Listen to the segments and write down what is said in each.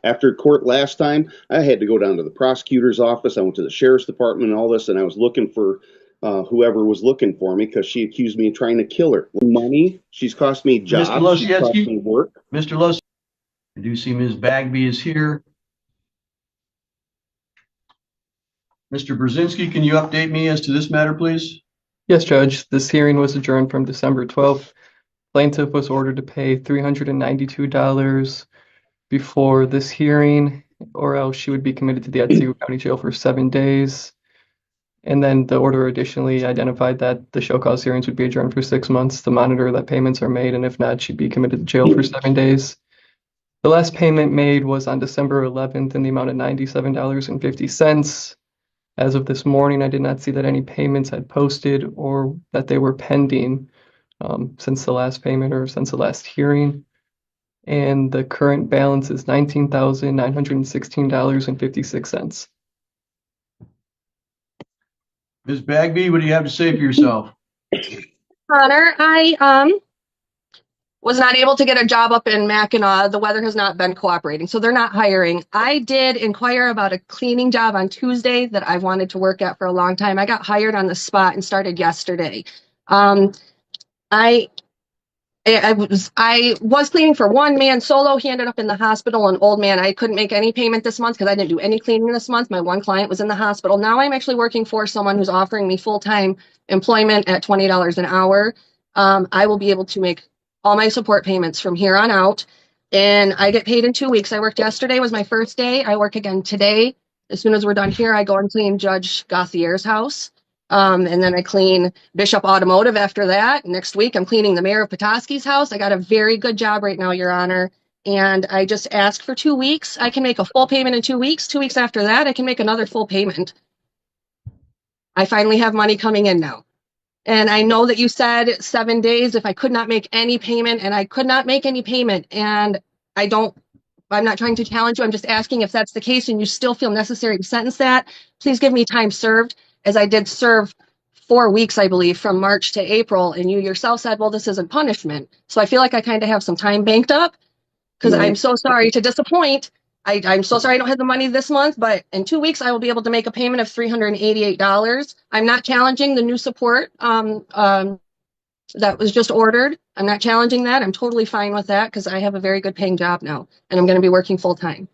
After court last time, I had to go down to the prosecutor's office. I went to the sheriff's department and all this, and I was looking for whoever was looking for me because she accused me of trying to kill her. Money. She's cost me jobs. Mr. She's cost me Losiewski, work. Mr. Losiewski, I do see Ms. Bagby is here. Mr. Brzezinski, can you update me as to this matter, please? Yes, Judge. This hearing was adjourned from December 12th. Plaintiff was ordered to pay $392 before this hearing, or else she would be committed to the Otsego County Jail for 7 days. And then the order additionally identified that the show cause hearings would be adjourned for 6 months to monitor that payments are made, and if not, she'd be committed to jail for 7 days. The last payment made was on December 11th in the amount of $97.50. As of this morning, I did not see that any payments had posted or that they were pending since the last payment or since the last hearing. And the current balance is $19,916.56. Ms. Bagby, what do you have to say for yourself? Connor, I was not able to get a job up in Mackinac. The weather has not been cooperating, so they're not hiring. I did inquire about a cleaning job on Tuesday that I wanted to work at for a long time. I got hired on the spot and started yesterday. I was cleaning for one man solo. He ended up in the hospital, an old man. I couldn't make any payment this month because I didn't do any cleaning this month. My one client was in the hospital. Now I'm actually working for someone who's offering me full-time employment at $20 an hour. I will be able to make all my support payments from here on out, and I get paid in 2 weeks. I worked yesterday, was my first day. I work again today. As soon as we're done here, I go and clean Judge Gauthier's house. And then I clean Bishop Automotive after that. Next week, I'm cleaning the mayor of Petoskey's house. I got a very good job right now, Your Honor. And I just asked for 2 weeks. I can make a full payment in 2 weeks. 2 weeks after that, I can make another full payment. I finally have money coming in now. And I know that you said 7 days if I could not make any payment, and I could not make any payment. And I'm not trying to challenge you. I'm just asking if that's the case and you still feel necessary to sentence that. Please give me time served, as I did serve 4 weeks, I believe, from March to April. And you yourself said, well, this isn't punishment. So I feel like I kind of have some time banked up, because I'm so sorry to disappoint. I'm so sorry I don't have the money this month, but in 2 weeks, I will be able to make a payment of $388. I'm not challenging the new support that was just ordered. I'm not challenging that. I'm totally fine with that because I have a very good paying job now, and I'm going to be working full time.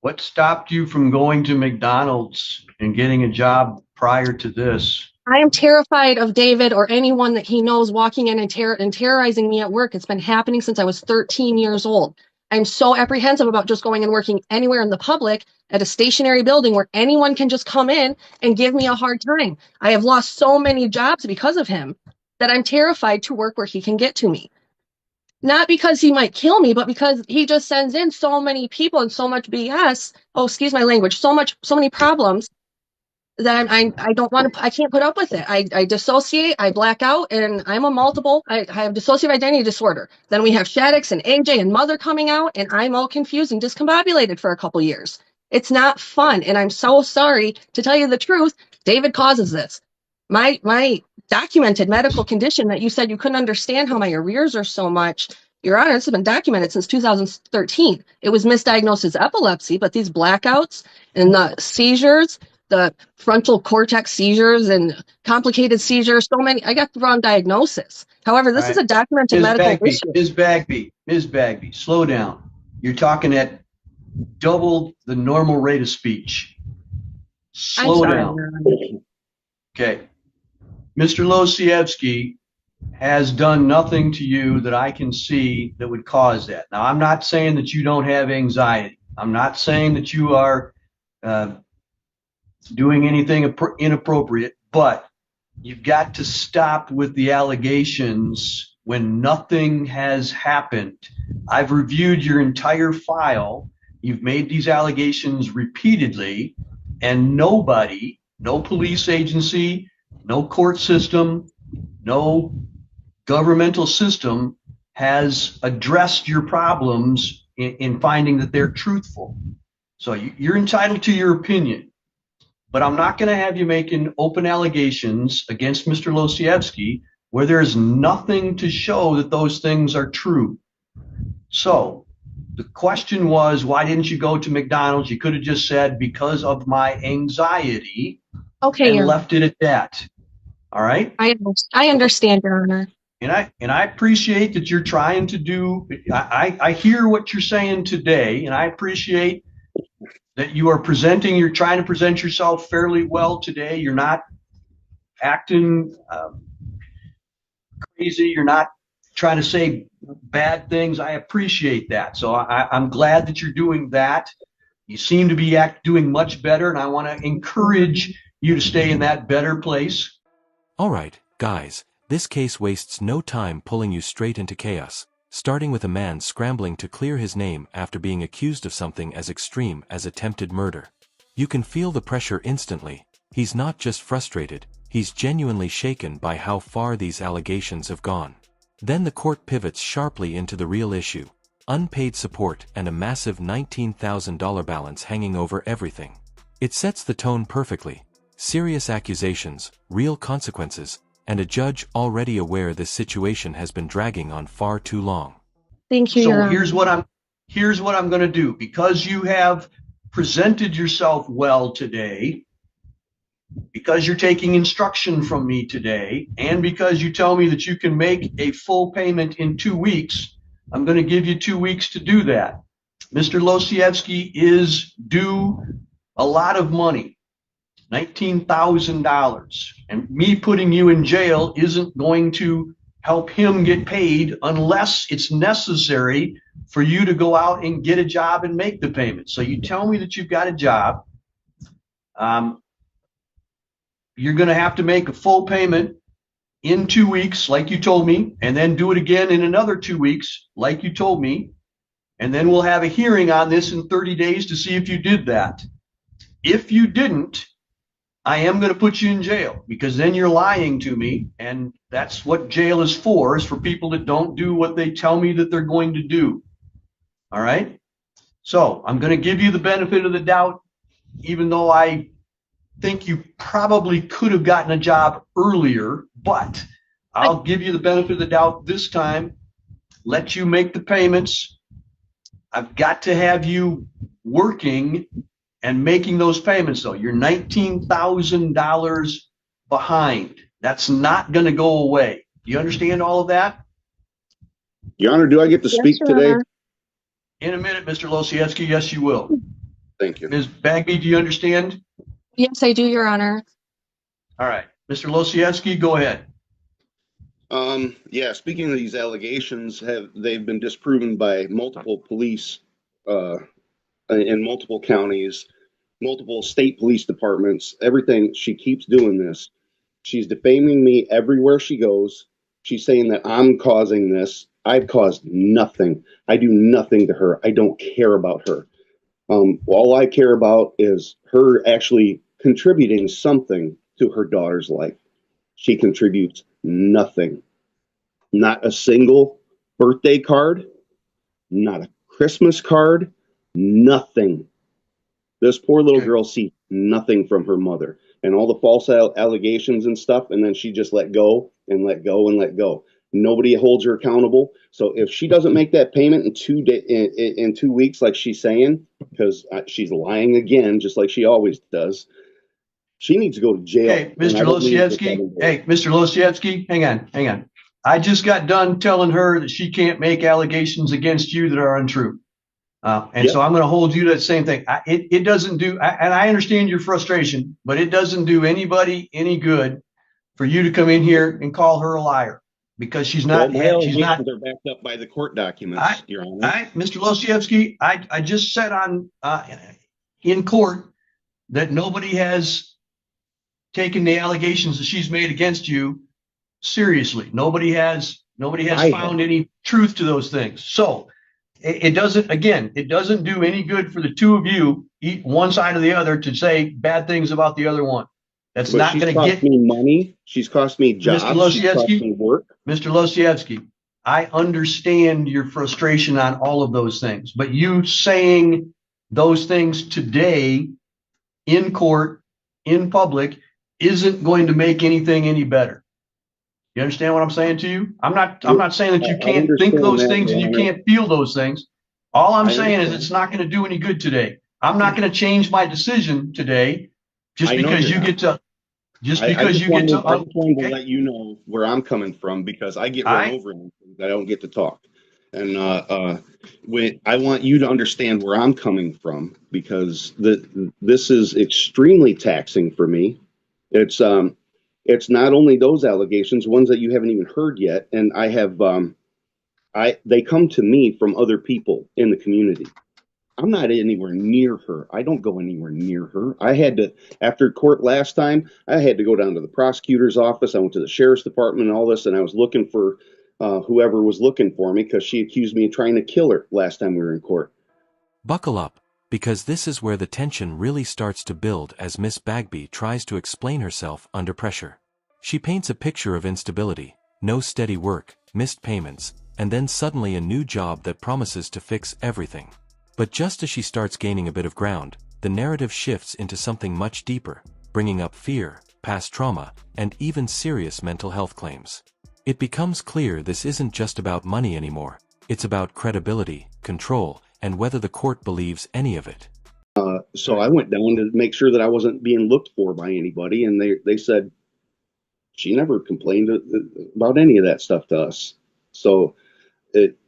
What stopped you from going to McDonald's and getting a job prior to this? I am terrified of David or anyone that he knows walking in and terrorizing me at work. It's been happening since I was 13 years old. I'm so apprehensive about just going and working anywhere in the public at a stationary building where anyone can just come in and give me a hard time. I have lost so many jobs because of him that I'm terrified to work where he can get to me. Not because he might kill me, but because he just sends in so many people and so much BS. Oh, excuse my language. So many problems that I don't want to, I can't put up with it. I dissociate, I black out, and I have dissociative identity disorder. Then we have Shaddix and AJ and Mother coming out, and I'm all confused and discombobulated for a couple years. It's not fun, and I'm so sorry. To tell you the truth, David causes this. My documented medical condition that you said you couldn't understand how my arrears are so much, Your Honor, this has been documented since 2013. It was misdiagnosed as epilepsy, but these blackouts and the seizures, the frontal cortex seizures and complicated seizures, I got the wrong diagnosis. However, this is a documented medical issue. Ms. Bagby, slow down. You're talking at double the normal rate of speech. Slow down. Okay. Mr. Losiewski has done nothing to you that I can see that would cause that. Now, I'm not saying that you don't have anxiety. I'm not saying that you are doing anything inappropriate, but you've got to stop with the allegations when nothing has happened. I've reviewed your entire file. You've made these allegations repeatedly, and nobody, no police agency, no court system, no governmental system has addressed your problems in finding that they're truthful. So you're entitled to your opinion. But I'm not going to have you making open allegations against Mr. Losiewski where there's nothing to show that those things are true. So The question was, why didn't you go to McDonald's? You could have just said, because of my anxiety, Okay, and left it at that. All right. I understand, Your Honor. And I appreciate that you're trying to do. I hear what you're saying today, and I appreciate that you are presenting. You're trying to present yourself fairly well today. You're not acting crazy. You're not trying to say bad things. I appreciate that. So I'm glad that you're doing that. You seem to be doing much better, and I want to encourage you to stay in that better place. All right, guys, this case wastes no time pulling you straight into chaos, starting with a man scrambling to clear his name after being accused of something as extreme as attempted murder. You can feel the pressure instantly. He's not just frustrated, he's genuinely shaken by how far these allegations have gone. Then the court pivots sharply into the real issue: unpaid support and a massive $19,000 balance hanging over everything. It sets the tone perfectly. Serious accusations, real consequences, and a judge already aware this situation has been dragging on far too long. Thank you, Your Honor. So here's what I'm going to do. Because you have presented yourself well today, because you're taking instruction from me today, and because you tell me that you can make a full payment in 2 weeks, I'm going to give you 2 weeks to do that. Mr. Losiewski is due a lot of money, $19,000, and me putting you in jail isn't going to help him get paid unless it's necessary for you to go out and get a job and make the payment. So you tell me that you've got a job. You're going to have to make a full payment in 2 weeks, like you told me, and then do it again in another 2 weeks, like you told me. And then we'll have a hearing on this in 30 days to see if you did that. If you didn't, I am going to put you in jail, because then you're lying to me. And that's what jail is for people that don't do what they tell me that they're going to do. All right. So I'm going to give you the benefit of the doubt, even though I think you probably could have gotten a job earlier, but I'll give you the benefit of the doubt this time, let you make the payments. I've got to have you working and making those payments, though. You're $19,000 behind. That's not going to go away. Do you understand all of that? Your Honor, do I get to speak Your today? Honor. In a minute, Mr. Losiewski. Yes, you will. Thank you. Ms. Bagby, do you understand? Yes, I do, Your Honor. All right. Mr. Losiewski, go ahead. Yeah, speaking of these allegations, they've been disproven by multiple police in multiple counties, multiple state police departments, everything. She keeps doing this. She's defaming me everywhere she goes. She's saying that I'm causing this. I've caused nothing. I do nothing to her. I don't care about her. All I care about is her actually contributing something to her daughter's life. She contributes nothing. Not a single birthday card, not a Christmas card, nothing. This poor little girl sees nothing from her mother, and all the false allegations and stuff, and then she just let go and let go and let go. Nobody holds her accountable. So if she doesn't make that payment in 2 weeks, like she's saying, because she's lying again, just like she always does, she needs to go to jail. Hey, Mr. Losiewski. Hey, Mr. Losiewski, hang on. I just got done telling her that she can't make allegations against you that are untrue. So I'm going to hold you to that same thing. It doesn't do, and I understand your frustration, but it doesn't do anybody any good for you to come in here and call her a liar, because she's not. Well, she's not. They're backed up by the court documents, Your Honor. Mr. Losiewski, I just said in court that nobody has taken the allegations that she's made against you seriously. Nobody has found any truth to those things. So it doesn't do any good for the two of you, one side or the other, to say bad things about the other one. That's not going to get me money. She's cost me jobs. Mr. Losiewski, she's cost me work. Mr. Losiewski, I understand your frustration on all of those things, but you saying those things today in court, in public, isn't going to make anything any better. You understand what I'm saying to you? I'm not saying that you can't think those things and you can't feel those things. All I'm I saying is understand. it's not going to do any good today. I'm not going to change my decision today just I know because you're you not. get to, just I because just you get wanted to, I just wanted to okay. let you know where I'm coming from because I get run I, over and I don't get to talk. And when I want you to understand where I'm coming from because this is extremely taxing for me. It's it's not only those allegations, ones that you haven't even heard yet, and I have I they come to me from other people in the community. I'm not anywhere near her. I don't go anywhere near her. I had to, after court last time, I had to go down to the prosecutor's office. I went to the sheriff's department and all this, and I was looking for whoever was looking for me because she accused me of trying to kill her last time we were in court. Buckle up, because this is where the tension really starts to build as Miss Bagby tries to explain herself under pressure. She paints a picture of instability, no steady work, missed payments, and then suddenly a new job that promises to fix everything. But just as she starts gaining a bit of ground, the narrative shifts into something much deeper, bringing up fear, past trauma, and even serious mental health claims. It becomes clear this isn't just about money anymore, it's about credibility, control, and whether the court believes any of it. So I went down to make sure that I wasn't being looked for by anybody, and they said she never complained about any of that stuff to us. So it,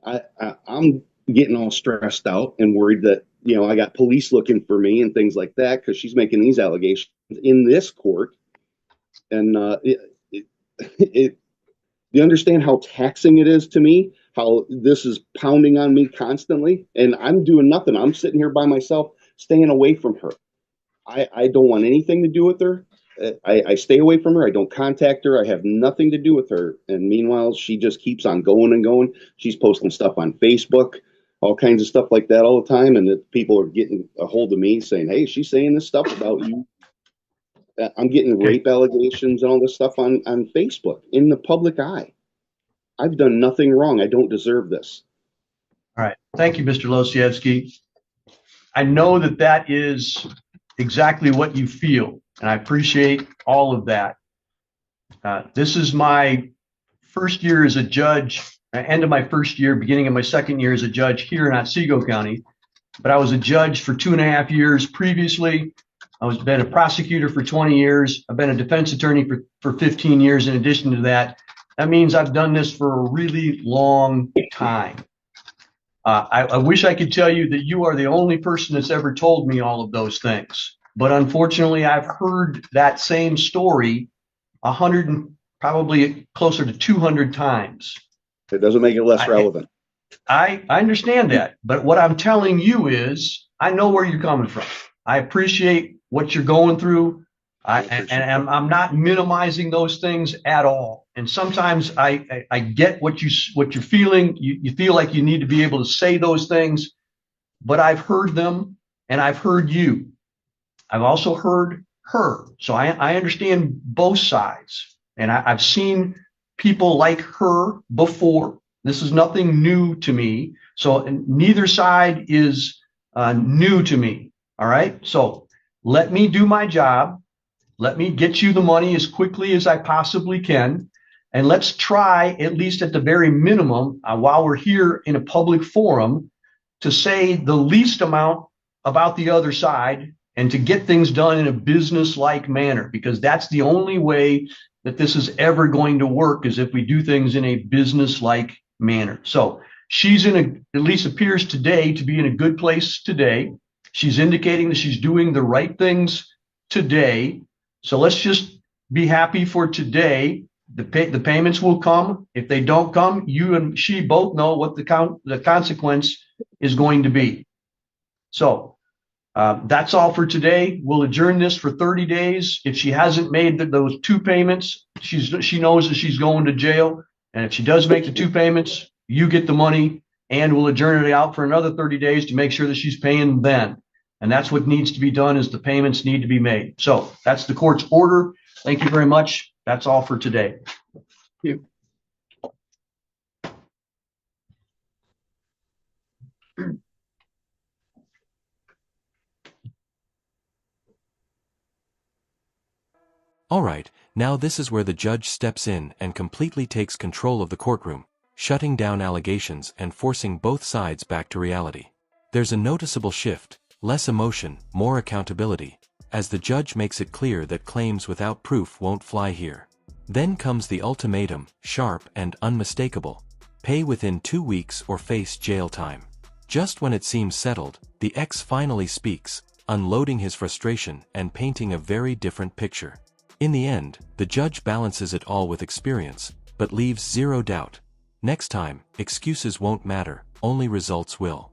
I'm getting all stressed out and worried that I got police looking for me and things like that because she's making these allegations in this court, and it you understand how taxing it is to me, how this is pounding on me constantly, and I'm doing nothing. I'm sitting here by myself, staying away from her. I don't want anything to do with her. I stay away from her. I don't contact her. I have nothing to do with her. And meanwhile, she just keeps on going and going. She's posting stuff on Facebook, all kinds of stuff like that all the time. And that people are getting a hold of me saying, "Hey, she's saying this stuff about you." I'm getting okay. rape allegations and all this stuff on Facebook in the public eye. I've done nothing wrong. I don't deserve this. All right. Thank you, Mr. Losiewski. I know that that is exactly what you feel, and I appreciate all of that. This is my first year as a judge, end of my first year, beginning of my second year as a judge here in Otsego County. But I was a judge for 2.5 years previously. I was been a prosecutor for 20 years. I've been a defense attorney for 15 years. In addition to that, that means I've done this for a really long time. I wish I could tell you that you are the only person that's ever told me all of those things. But unfortunately, I've heard that same story 100 and probably closer to 200 times. It doesn't make it less relevant. I understand that. But what I'm telling you is I know where you're coming from. I appreciate what you're going through. And I'm not minimizing those things at all. And sometimes I get what you're feeling. You feel like you need to be able to say those things, but I've heard them and I've heard you. I've also heard her. So I understand both sides. And I've seen people like her before. This is nothing new to me. So neither side is new to me. All right. So let me do my job. Let me get you the money as quickly as I possibly can. And let's try, at least at the very minimum, while we're here in a public forum, to say the least amount about the other side and to get things done in a business-like manner, because that's the only way that this is ever going to work, is if we do things in a business-like manner. So she's at least appears today to be in a good place today. She's indicating that she's doing the right things today. So let's just be happy for today. The payments will come. If they don't come, you and she both know what the consequence is going to be. So that's all for today. We'll adjourn this for 30 days. If she hasn't made those 2 payments, she knows that she's going to jail. And if she does make the 2 payments, you get the money, and we'll adjourn it out for another 30 days to make sure that she's paying then. And that's what needs to be done, is the payments need to be made. So that's the court's order. Thank you very much. That's all for today. Thank you. Alright, now this is where the judge steps in and completely takes control of the courtroom. shutting down allegations and forcing both sides back to reality. There's a noticeable shift, less emotion, more accountability, as the judge makes it clear that claims without proof won't fly here. Then comes the ultimatum, sharp and unmistakable. Pay within 2 weeks or face jail time. Just when it seems settled, the ex finally speaks, unloading his frustration and painting a very different picture. In the end, the judge balances it all with experience, but leaves zero doubt. Next time, excuses won't matter, only results will.